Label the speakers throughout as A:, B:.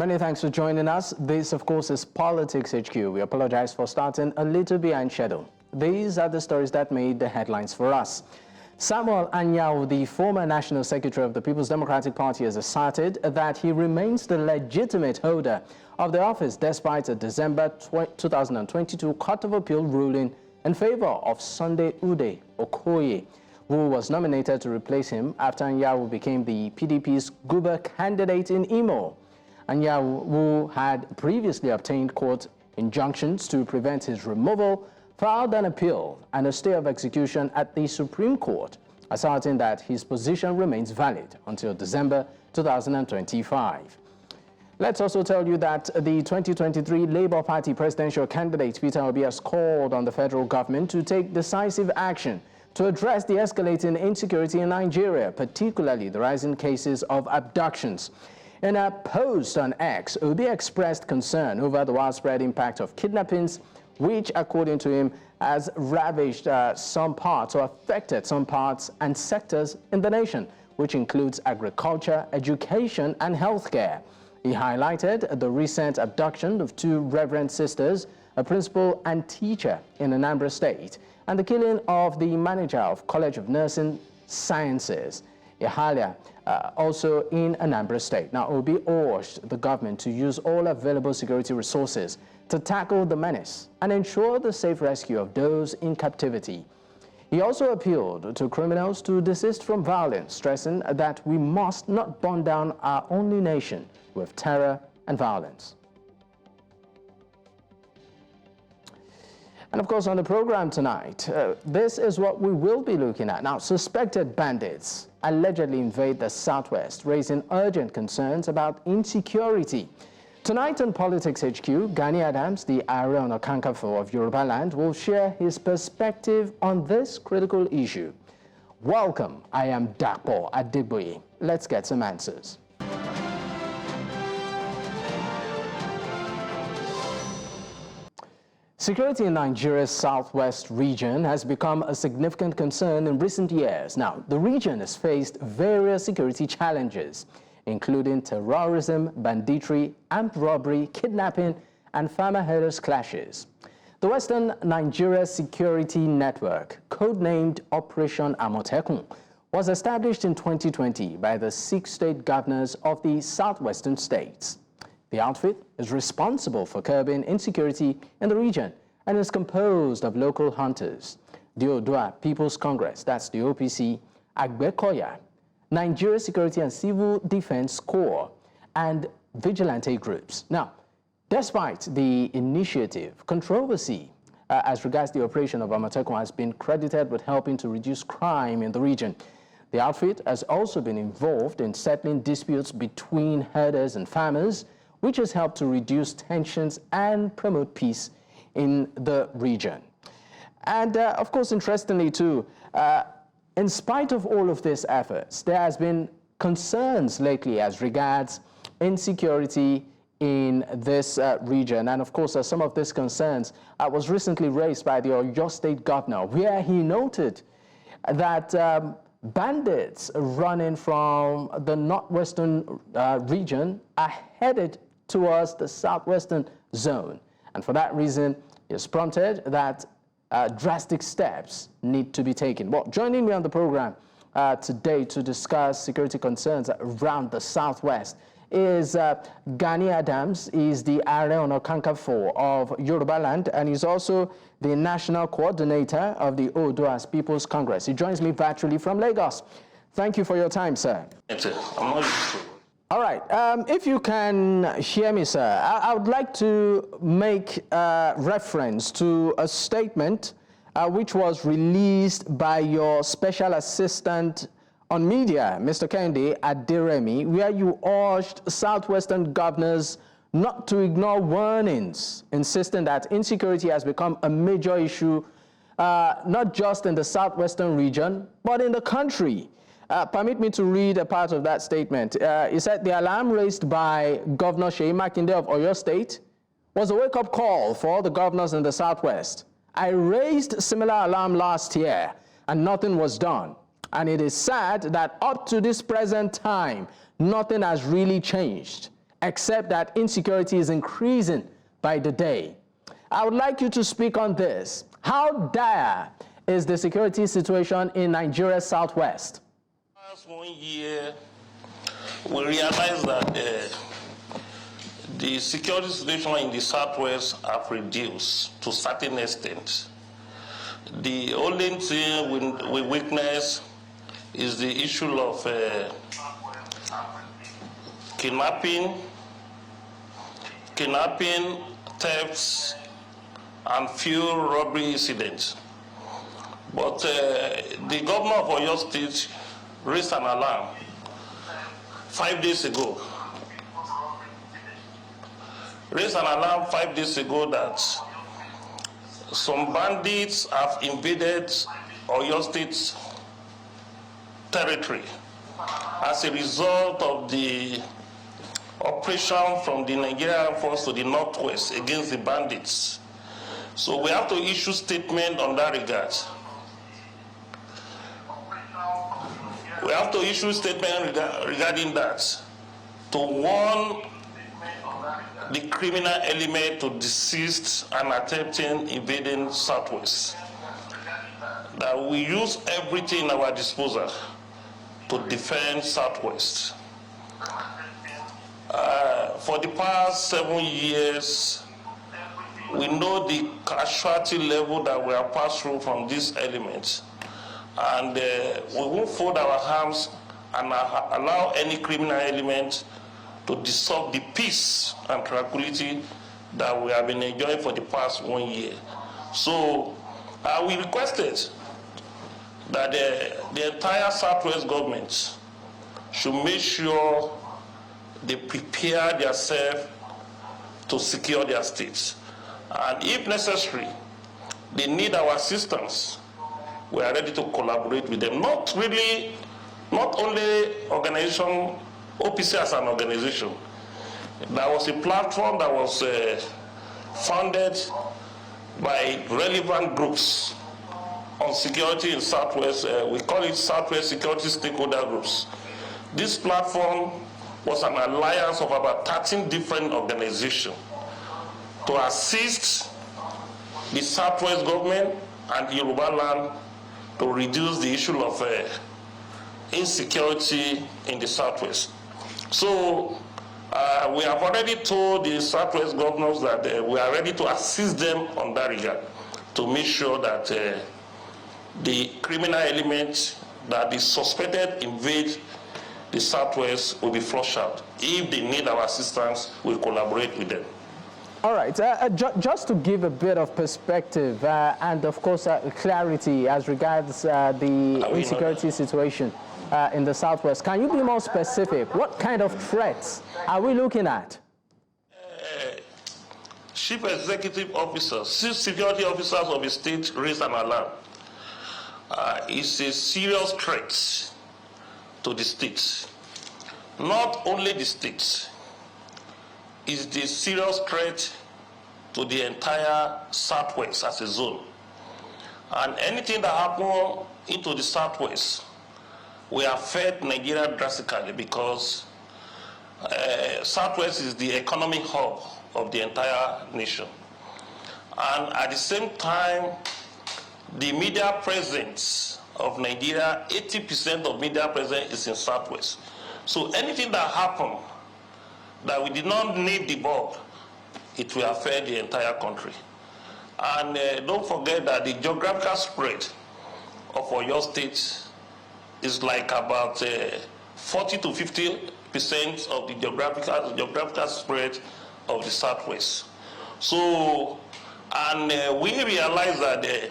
A: Many thanks for joining us. This, of course, is Politics HQ. We apologize for starting a little behind schedule. These are the stories that made the headlines for us. Samuel Anyanwu, the former National Secretary of the People's Democratic Party, has asserted that he remains the legitimate holder of the office despite a December 2022 Court of Appeal ruling in favor of Sunday Ude Okoye, who was nominated to replace him after Anyanwu became the PDP's Guber candidate in Imo. Anyanwu, who had previously obtained court injunctions to prevent his removal, filed an appeal and a stay of execution at the Supreme Court, asserting that his position remains valid until December 2025. Let's also tell you that the 2023 Labour Party presidential candidate Peter Obi has called on the federal government to take decisive action to address the escalating insecurity in Nigeria, particularly the rising cases of abductions. In a post on X, Obi expressed concern over the widespread impact of kidnappings, which, according to him, has ravaged some parts or affected some parts and sectors in the nation, which includes agriculture, education, and healthcare. He highlighted the recent abduction of two Reverend sisters, a principal and teacher in Anambra State, and the killing of the manager of College of Nursing Sciences, Ihalia, also in Anambra State. Now, Obi urged the government to use all available security resources to tackle the menace and ensure the safe rescue of those in captivity. He also appealed to criminals to desist from violence, stressing that we must not burn down our only nation with terror and violence. And of course, on the program tonight, this is what we will be looking at. Now, suspected bandits allegedly invade the Southwest, raising urgent concerns about insecurity. Tonight on Politics HQ, Gani Adams, the Aare on Kakanfo of Yorubaland, will share his perspective on this critical issue. Welcome, I am Dapo Adegboye. Let's get some answers. Security in Nigeria's southwest region has become a significant concern in recent years. Now, the region has faced various security challenges, including terrorism, banditry, armed robbery, kidnapping, and farmer-herders clashes. The Western Nigeria Security Network, codenamed Operation Amotekun, was established in 2020 by the 6 state governors of the southwestern states. The outfit is responsible for curbing insecurity in the region and is composed of local hunters, the Oodua Peoples Congress, that's the OPC, Agbekoya, Nigeria Security and Civil Defense Corps, and vigilante groups. Now, despite the initiative, controversy as regards the operation of Amotekun has been credited with helping to reduce crime in the region. The outfit has also been involved in settling disputes between herders and farmers, which has helped to reduce tensions and promote peace in the region. And of course, interestingly too, in spite of all of these efforts, there has been concerns lately as regards insecurity in this region. And of course, some of these concerns was recently raised by the Oyo State Governor, where he noted that bandits running from the northwestern region are headed towards the southwestern zone. And for that reason, he has prompted that drastic steps need to be taken. Well, joining me on the program today to discuss security concerns around the southwest is Gani Adams. He's the Aare on Kakanfo of Yorubaland, and he's also the national coordinator of the Oodua Peoples Congress. He joins me virtually from Lagos. Thank you for your time, sir. All right. If you can hear me, sir, I would like to make reference to a statement which was released by your special assistant on media, Mr. Kende Aderemi, where you urged Southwestern governors not to ignore warnings, insisting that insecurity has become a major issue, not just in the Southwestern region, but in the country. Permit me to read a part of that statement. He said the alarm raised by Governor Seyi Makinde of Oyo State was a wake-up call for all the governors in the Southwest. I raised similar alarm last year, and nothing was done. And it is sad that up to this present time, nothing has really changed. except that insecurity is increasing by the day. I would like you to speak on this. How dire is the security situation in Nigeria's southwest?
B: Last 1 year, we realized that the security situation in the southwest have reduced to a certain extent. The only thing we witness is the issue of kidnapping, thefts, and few robbery incidents. But the governor of Oyo State raised an alarm 5 days ago. Raised an alarm 5 days ago that some bandits have invaded Oyo State's territory as a result of the operation from the Nigerian force to the northwest against the bandits. So we have to issue statement on that regard. We have to issue statement regarding that to warn the criminal element to desist and attempting invading southwest. That we use everything at our disposal to defend southwest. For the past 7 years, we know the casualty level that we have passed through from these elements. And we won't fold our arms and allow any criminal element to disturb the peace and tranquility that we have been enjoying for the past 1 year. So we requested that the entire Southwest government should make sure they prepare themselves to secure their states. And if necessary, they need our assistance. We are ready to collaborate with them. Not only organization, OPC as an organization. There was a platform that was funded by relevant groups on security in Southwest. We call it Southwest Security Stakeholder Groups. This platform was an alliance of about 13 different organizations to assist the Southwest government and Yorubaland to reduce the issue of insecurity in the Southwest. So we have already told the Southwest governors that we are ready to assist them on that regard to make sure that the criminal element that is suspected invade the Southwest will be flushed out. If they need our assistance, we'll collaborate with them.
A: All right, just to give a bit of perspective and of course clarity as regards the insecurity situation in the Southwest, can you be more specific? What kind of threats are we looking at?
B: Chief executive officers, chief security officers of the state raised an alarm. It's a serious threat to the state. Not only the state, it's the serious threat to the entire Southwest as a zone. And anything that happens into the Southwest will affect Nigeria drastically because Southwest is the economic hub of the entire nation. And at the same time, the media presence of Nigeria, 80% of media presence is in Southwest. So anything that happens that we did not need the bulb, it will affect the entire country. And don't forget that the geographical spread of Oyo State is like about 40 to 50% of the geographical spread of the Southwest. So, and we realize that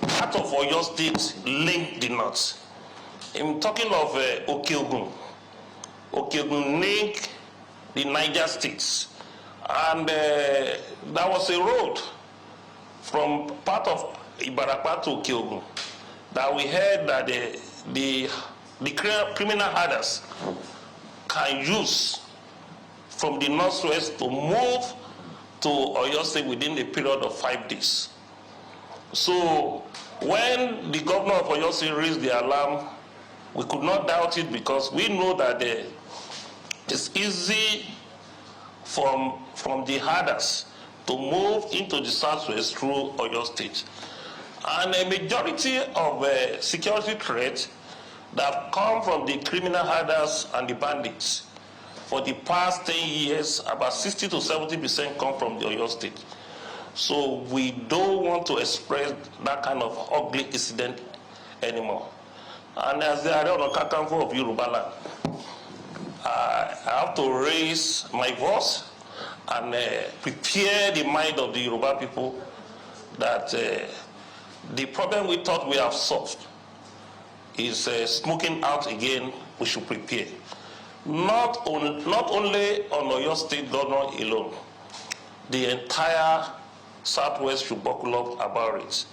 B: part of Oyo State link the North. I'm talking of Okeogun. Okeogun link the Niger states. And there was a road from part of Ibarapa to Okeogun that we heard that the criminal herders can use from the northwest to move to Oyo State within a period of 5 days. So when the governor of Oyo State raised the alarm, we could not doubt it because we know that it's easy from the herders to move into the southwest through Oyo State. And a majority of security threats that come from the criminal herders and the bandits for the past 10 years, about 60 to 70% come from the Oyo State. So we don't want to express that kind of ugly incident anymore. And as the Aare Kakanfo of Yorubaland, I have to raise my voice and prepare the mind of the Yoruba people that the problem we thought we have solved is smoking out again. We should prepare. Not only on Oyo State governor alone, the entire Southwest should buckle up about it.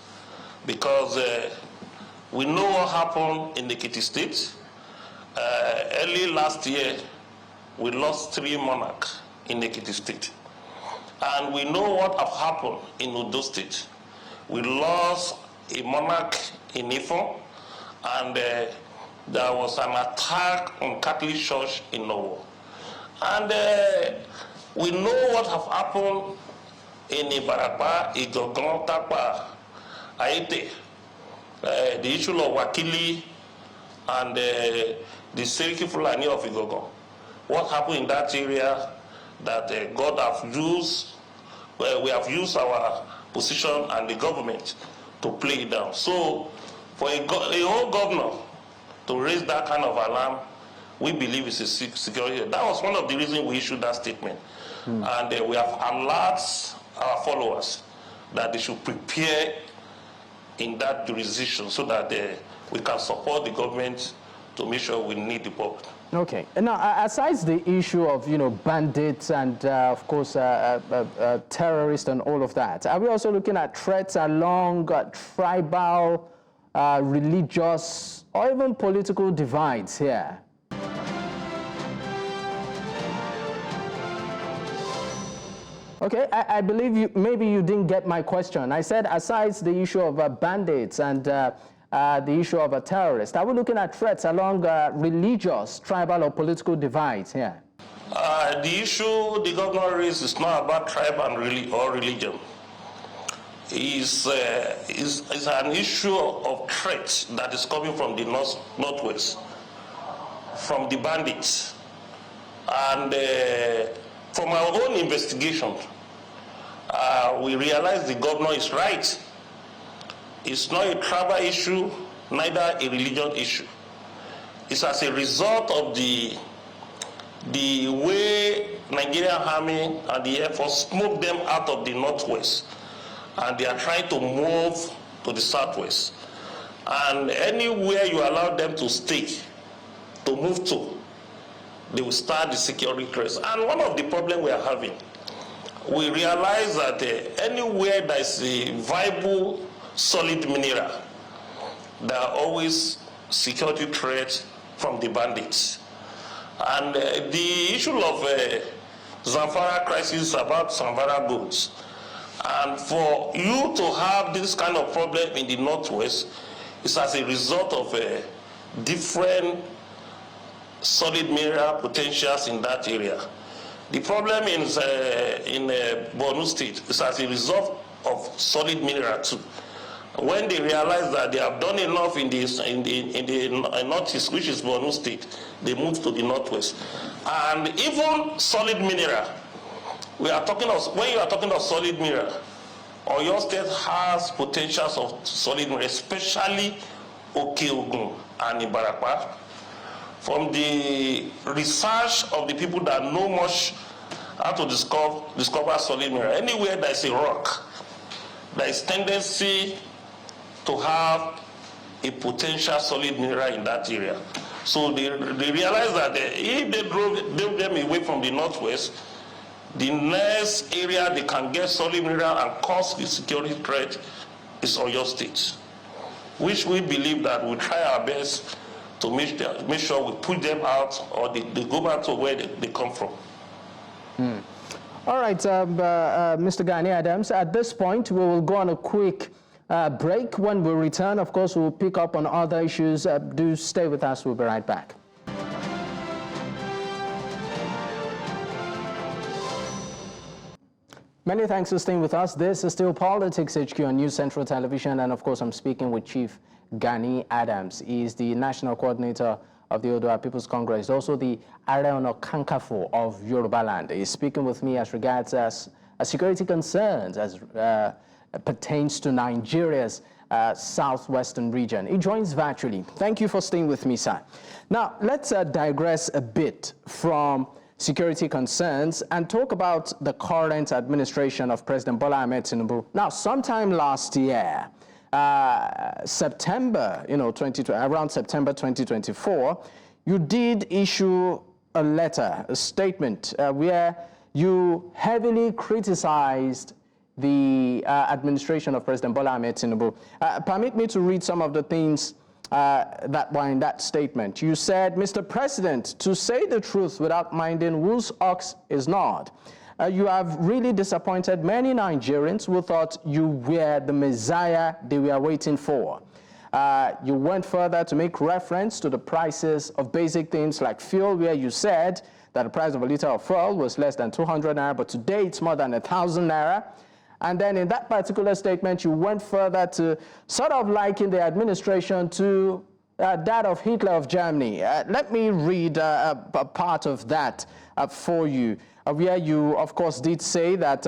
B: Because we know what happened in Ekiti State. Early last year, we lost 3 monarchs in Ekiti State. And we know what have happened in Oodua State. We lost a monarch in Ifon, and there was an attack on Catholic Church in Nowo. And we know what have happened in Ibarapa, Igogon, Tapa, Aite, the issue of Wakili and the Seriki Fulani of Igogon. What happened in that area that God have used, we have used our position and the government to play it down. So for a whole governor to raise that kind of alarm, we believe it's a security. That was one of the reasons we issued that statement. And we have alerted our followers that they should prepare in that jurisdiction so that we can support the government to make sure we need the public.
A: Okay. Now, aside the issue of, bandits and, of course, terrorists and all of that, are we also looking at threats along tribal, religious, or even political divides here? Okay, I believe maybe you didn't get my question. I said aside the issue of bandits and the issue of a terrorist, are we looking at threats along religious, tribal, or political divides here?
B: The issue the governor raised is not about tribe and religion. It's an issue of threat that is coming from the northwest, from the bandits. And from our own investigation, we realized the governor is right. It's not a tribal issue, neither a religion issue. It's as a result of the way Nigerian Army and the Air Force smoked them out of the northwest, and they are trying to move to the southwest. And anywhere you allow them to stay, to move to, they will start the security threats. And one of the problems we are having, we realize that anywhere there is a viable, solid mineral, there are always security threats from the bandits. And the issue of Zamfara crisis is about Zamfara goods. And for you to have this kind of problem in the northwest is as a result of different solid mineral potentials in that area. The problem in Borno State is as a result of solid mineral too. When they realize that they have done enough in the northeast, which is Borno State, they move to the northwest. And even solid mineral, when you are talking of solid mineral, Oyo State has potentials of solid mineral, especially Okeogun and Ibarapa. From the research of the people that know much how to discover solid mineral, anywhere there is a rock, there is tendency to have a potential solid mineral in that area. So they realize that if they drove them away from the northwest, the next area they can get solid mineral and cause the security threat is Oyo State, which we believe that we'll try our best to make sure we put them out, or they go back to where they come from.
A: All right, Mr. Gani Adams, at this point, we will go on a quick break. When we return, of course, we'll pick up on other issues. Do stay with us. We'll be right back. Many thanks for staying with us. This is still Politics HQ on News Central Television, and of course I'm speaking with Chief Gani Adams. He is the National Coordinator of the Oodua Peoples Congress, also the Aare Kakanfo of Yorubaland. He's speaking with me as regards security concerns as pertains to Nigeria's southwestern region. He joins virtually. Thank you for staying with me, sir. Now, let's digress a bit from security concerns and talk about the current administration of President Bola Ahmed Tinubu. Now, sometime last year, September, around September 2024, you did issue a letter, a statement, where you heavily criticized the administration of President Bola Ahmed Tinubu. Permit me to read some of the things that were in that statement. You said, Mr. President, to say the truth without minding whose ox is gnawed, you have really disappointed many Nigerians who thought you were the Messiah they were waiting for. You went further to make reference to the prices of basic things like fuel, where you said that the price of a liter of fuel was less than 200 naira, but today it's more than 1,000 naira. And then in that particular statement, you went further to sort of liken the administration to that of Hitler of Germany. Let me read a part of that for you, where you, of course, did say that,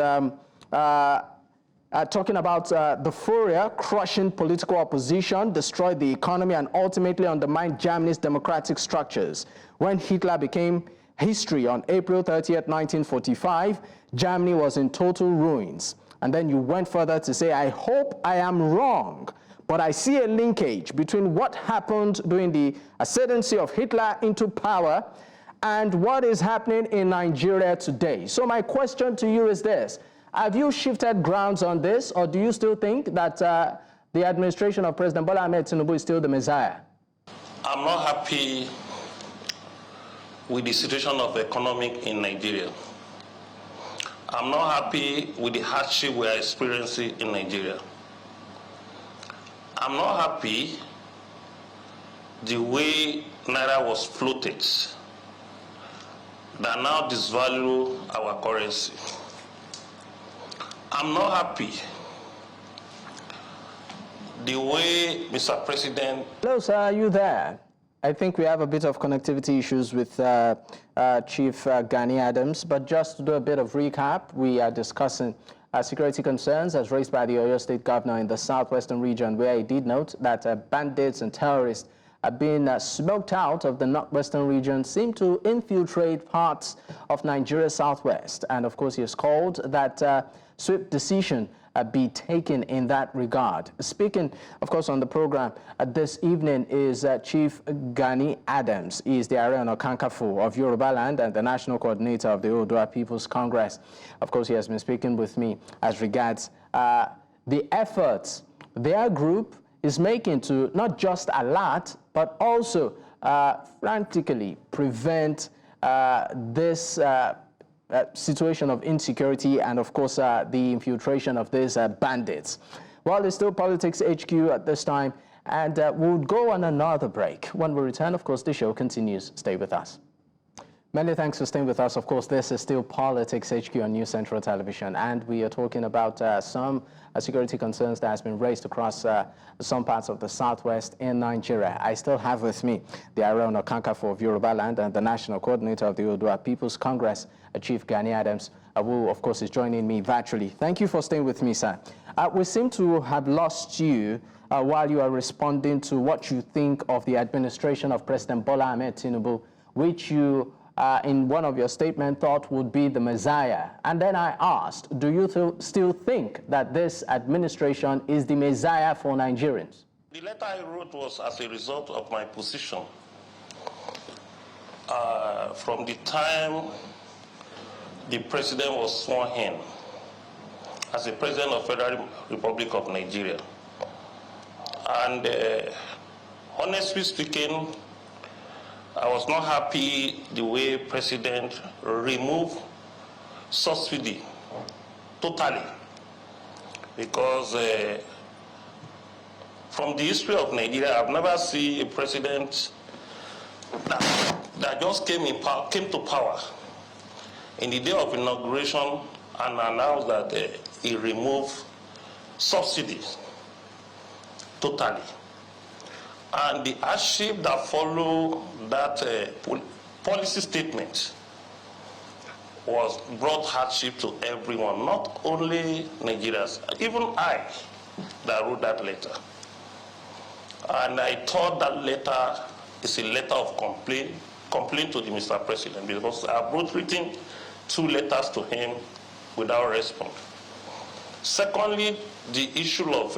A: talking about the Fuhrer crushing political opposition, destroyed the economy, and ultimately undermined Germany's democratic structures. When Hitler became history on April 30th, 1945, Germany was in total ruins. And then you went further to say, I hope I am wrong, but I see a linkage between what happened during the ascendancy of Hitler into power and what is happening in Nigeria today. So my question to you is this: have you shifted grounds on this, or do you still think that the administration of President Bola Ahmed Tinubu is still the Messiah?
B: I'm not happy with the situation of economic in Nigeria. I'm not happy with the hardship we are experiencing in Nigeria. I'm not happy the way Naira was floated that now disvalue our currency. I'm not happy the way, Mr. President...
A: Hello, sir, are you there? I think we have a bit of connectivity issues with Chief Gani Adams, but just to do a bit of recap, we are discussing security concerns as raised by the Oyo State Governor in the southwestern region, where he did note that bandits and terrorists have been smoked out of the northwestern region, seem to infiltrate parts of Nigeria's southwest. And of course, he has called that swift decision be taken in that regard. Speaking, of course, on the program this evening is Chief Gani Adams. He is the Aare Kakanfo of Yorubaland and the National Coordinator of the Oodua Peoples Congress. Of course, he has been speaking with me as regards the efforts their group is making to not just alert, but also frantically prevent this situation of insecurity and, of course, the infiltration of these bandits. Well, it's still Politics HQ at this time, and we'll go on another break. When we return, of course, the show continues. Stay with us. Many thanks for staying with us. Of course, this is still Politics HQ on News Central Television, and we are talking about some security concerns that has been raised across some parts of the southwest in Nigeria. I still have with me the Aare Kakanfo of Yorubaland and the National Coordinator of the Oodua Peoples Congress, Chief Gani Adams, who, of course, is joining me virtually. Thank you for staying with me, sir. We seem to have lost you while you are responding to what you think of the administration of President Bola Ahmed Tinubu, which you in one of your statements thought would be the Messiah. And then I asked, do you still think that this administration is the Messiah for Nigerians?
B: The letter I wrote was as a result of my position from the time the president was sworn in as the president of the Federal Republic of Nigeria. And honestly speaking, I was not happy the way President removed subsidy totally, because from the history of Nigeria, I've never seen a president that just came to power in the day of inauguration and announced that he removed subsidies totally. And the hardship that followed that policy statement brought hardship to everyone, not only Nigerians, even I that wrote that letter. And I thought that letter is a letter of complaint to the Mr. President, because I've both written 2 letters to him without response. Secondly, the issue of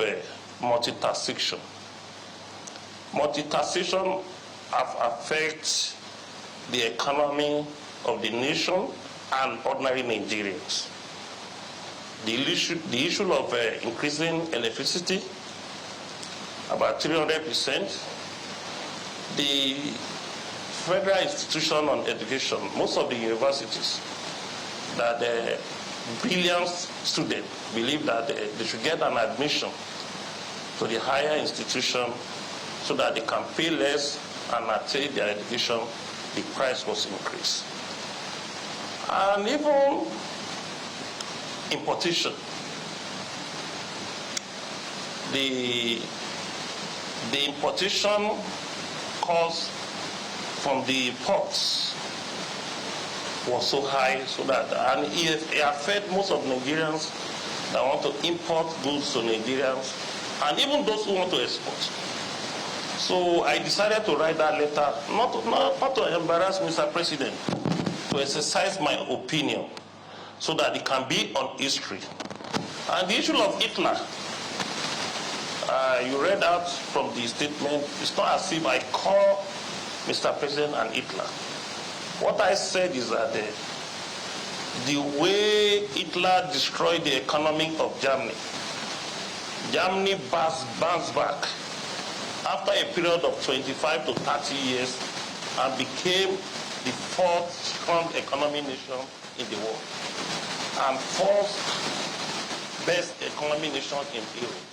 B: multi-taxation. Multi-taxation affects the economy of the nation and ordinary Nigerians. The issue of increasing electricity, about 300%. The federal institution on education, most of the universities, that brilliant students believe that they should get an admission to the higher institution so that they can pay less and attain their education. The price was increased. And even importation. The importation cost from the ports was so high, so that, and it affected most of Nigerians that want to import goods to Nigerians, and even those who want to export. So I decided to write that letter, not to embarrass Mr. President, to exercise my opinion, so that it can be on history. And the issue of Hitler, you read out from the statement, it's not as if I call Mr. President and Hitler. What I said is that the way Hitler destroyed the economy of Germany, Germany bounced back after a period of 25 to 30 years and became the 4th strong economic nation in the world and 4th best economic nation in Europe.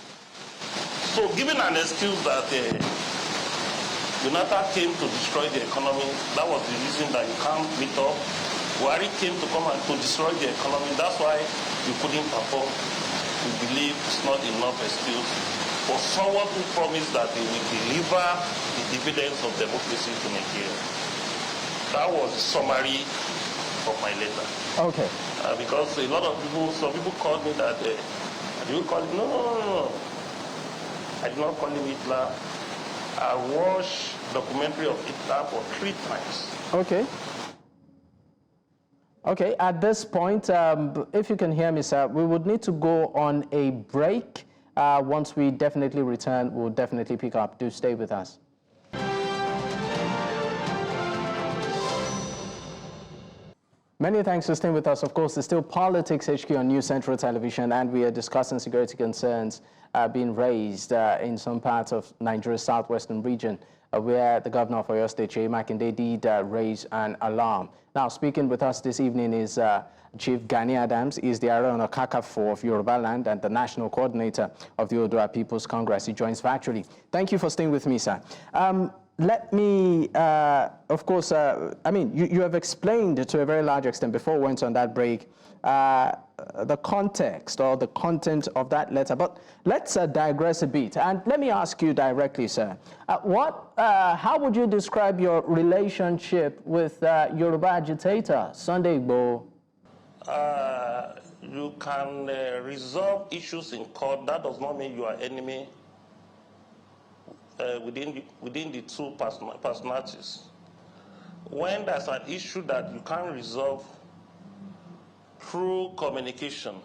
B: So given an excuse that Jonathan came to destroy the economy, that was the reason that you can't meet up. Buhari came to come and to destroy the economy, that's why you couldn't perform. We believe it's not enough excuse for someone who promised that they will deliver the dividends of democracy to Nigeria. That was the summary of my letter.
A: Okay.
B: Because a lot of people, some people called me that, you call it, no. I did not call him Hitler. I watched documentary of Hitler for 3 times.
A: Okay. Okay, at this point, if you can hear me, sir, we would need to go on a break. Once we definitely return, we'll definitely pick up. Do stay with us. Many thanks for staying with us. Of course, it's still Politics HQ on News Central Television, and we are discussing security concerns being raised in some parts of Nigeria's southwestern region, where the governor of Oyo State, Seyi Makinde, did raise an alarm. Now, speaking with us this evening is Chief Gani Adams. He is the Aare Kakanfo of Yorubaland and the national coordinator of the Oodua Peoples Congress. He joins virtually. Thank you for staying with me, sir. Let me, of course, I mean, you have explained to a very large extent before we went on that break the context or the content of that letter. But let's digress a bit. And let me ask you directly, sir, how would you describe your relationship with Yoruba agitator Sunday Igboho?
B: You can resolve issues in court. That does not mean you are enemy within the 2 personalities. When there's an issue that you can't resolve through communication,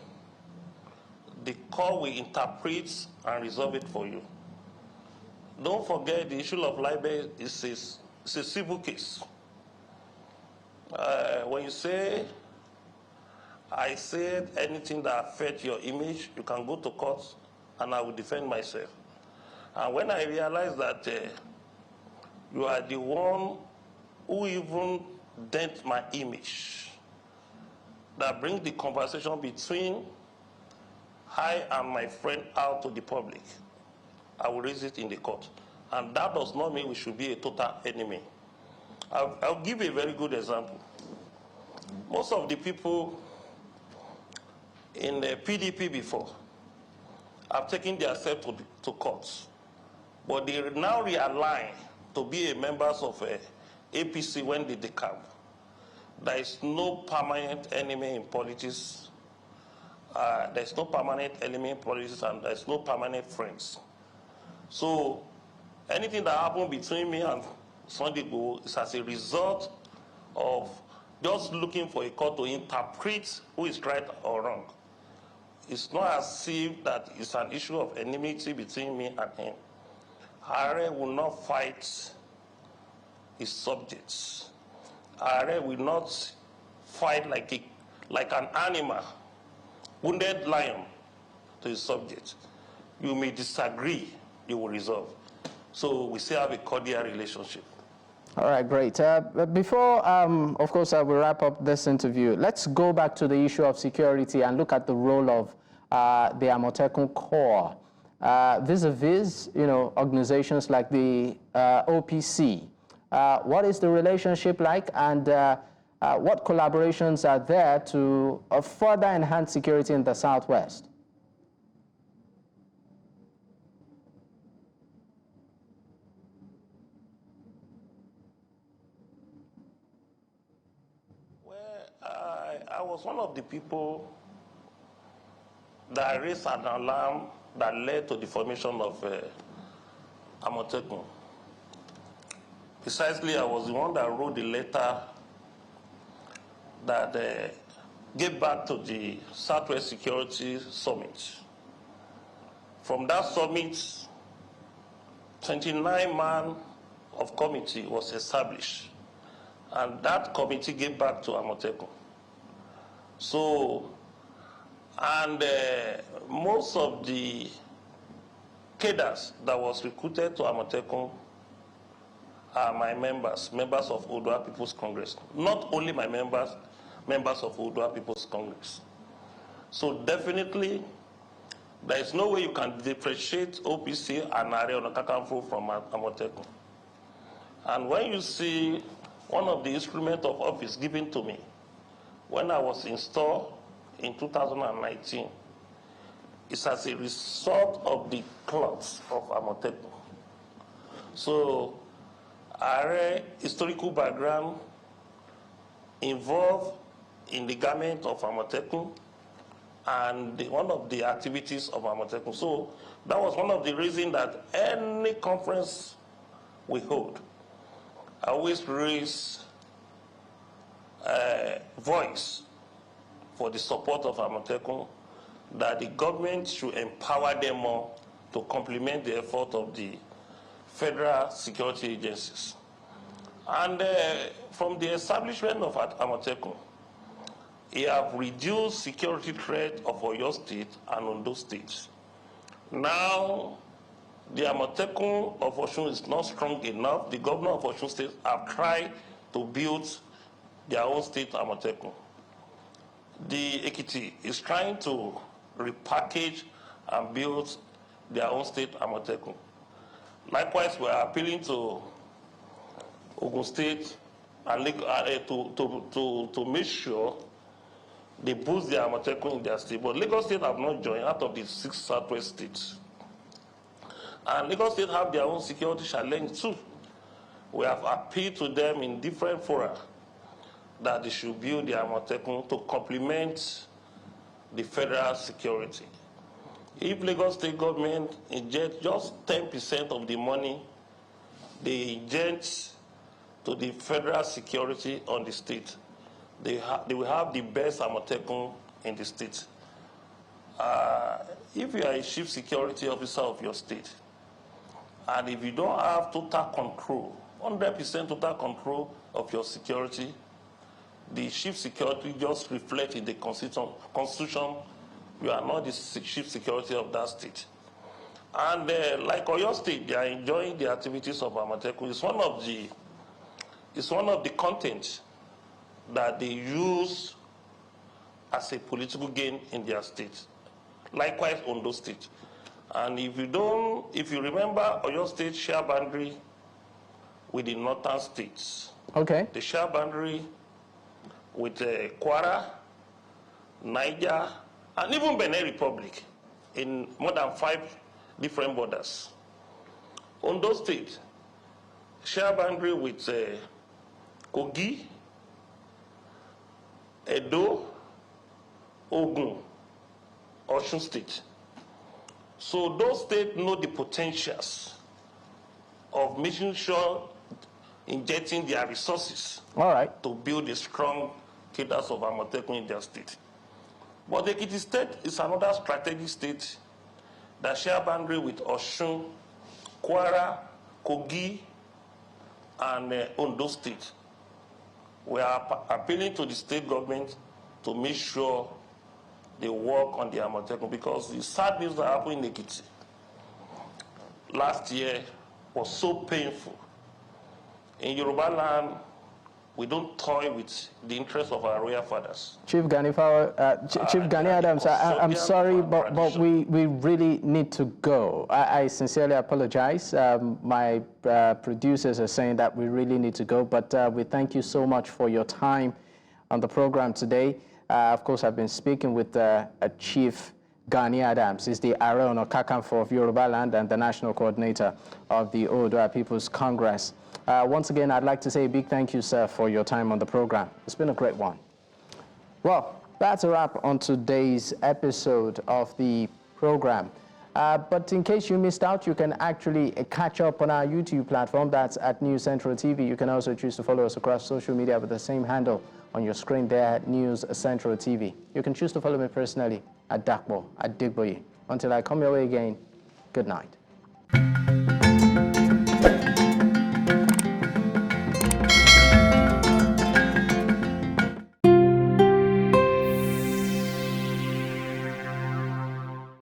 B: the court will interpret and resolve it for you. Don't forget, the issue of libel is a civil case. When you say, I said anything that affects your image, you can go to court and I will defend myself. And when I realized that you are the one who even dent my image, that brings the conversation between I and my friend out to the public, I will raise it in the court. And that does not mean we should be a total enemy. I'll give a very good example. Most of the people in the PDP before have taken their step to court, but they now realign to be a members of APC when they decamp. There is no permanent enemy in politics. There's no permanent enemy in politics, and there's no permanent friends. So anything that happened between me and Sunday Igboho is as a result of just looking for a court to interpret who is right or wrong. It's not as if that it's an issue of enmity between me and him. Aare will not fight his subjects. Aare will not fight like an animal, wounded lion to his subject. You may disagree, you will resolve. So we still have a cordial relationship.
A: All right, great. Before, of course, we wrap up this interview, let's go back to the issue of security and look at the role of the Amotekun Corps vis-a-vis, organizations like the OPC. What is the relationship like, and what collaborations are there to further enhance security in the Southwest? I was one of the people that raised an alarm that led to the formation of Amotekun. Precisely, I was the one that wrote the letter that gave back to the Southwest Security Summit. From that summit, 29-man of committee was established, and that committee gave back to Amotekun. So, and most of the cadres that was recruited to Amotekun are my members of Oodua Peoples Congress. Not only my members of Oodua Peoples Congress. So definitely, there is no way you can differentiate OPC and Aare or Kakanfo from Amotekun. And when you see one of the instruments of office given to me, when I was installed in 2019, it's as a result of the clots of Amotekun. So, Aare historical background involved in the garment of Amotekun and one of the activities of Amotekun. So that was one of the reasons that any conference we hold, I always raise voice for the support of Amotekun, that the government should empower them more to complement the effort of the federal security agencies. And from the establishment of Amotekun, it have reduced security threat of Oyo State and Ondo State. Now, the Amotekun of Osun is not strong enough. The governor of Osun State have tried to build their own state Amotekun. The Ekiti is trying to repackage and build their own state Amotekun. Likewise, we are appealing to Ogun State and to make sure they boost their Amotekun in their state. But Lagos State have not joined out of the 6 Southwest states. And Lagos State have their own security challenge too. We have appealed to them in different fora that they should build their Amotekun to complement the federal security. If Lagos State government inject just 10% of the money they inject to the federal security on the state, they will have the best Amotekun in the state. If you are a chief security officer of your state, and if you don't have total control, 100% total control of your security, the chief security just reflects in the constitution, you are not the chief security of that state. And like Oyo State, they are enjoying the activities of Amotekun. It's one of the content that they use as a political gain in their state. Likewise, Ondo State. And if you remember, Oyo State share boundary with the northern states. Okay.
B: They share boundary with Kwara, Niger, and even Benin Republic in more than 5 different borders. Ondo State share boundary with Kogi, Edo, Ogun, Osun State. So those states know the potentials of making sure injecting their resources to build a strong cadres of Amotekun in their state. But the Ekiti State is another strategic state that share boundary with Osun, Kwara, Kogi, and Ondo State. We are appealing to the state government to make sure they work on the Amotekun, because the sad news that happened in Ekiti last year was so painful. In Yorubaland, we don't toy with the interests of our royal fathers.
A: Chief Gani Adams, I'm sorry, but we really need to go. I sincerely apologize. My producers are saying that we really need to go, but we thank you so much for your time on the program today. Of course, I've been speaking with Chief Gani Adams. He's the Aare or Kakanfo of Yorubaland and the national coordinator of the Oodua Peoples Congress. Once again, I'd like to say a big thank you, sir, for your time on the program. It's been a great one. Well, that's a wrap on today's episode of the program. But in case you missed out, you can actually catch up on our YouTube platform. That's at News Central TV. You can also choose to follow us across social media with the same handle on your screen there, News Central TV. You can choose to follow me personally at Dakbo, at Digboye. Until I come your way again, good night.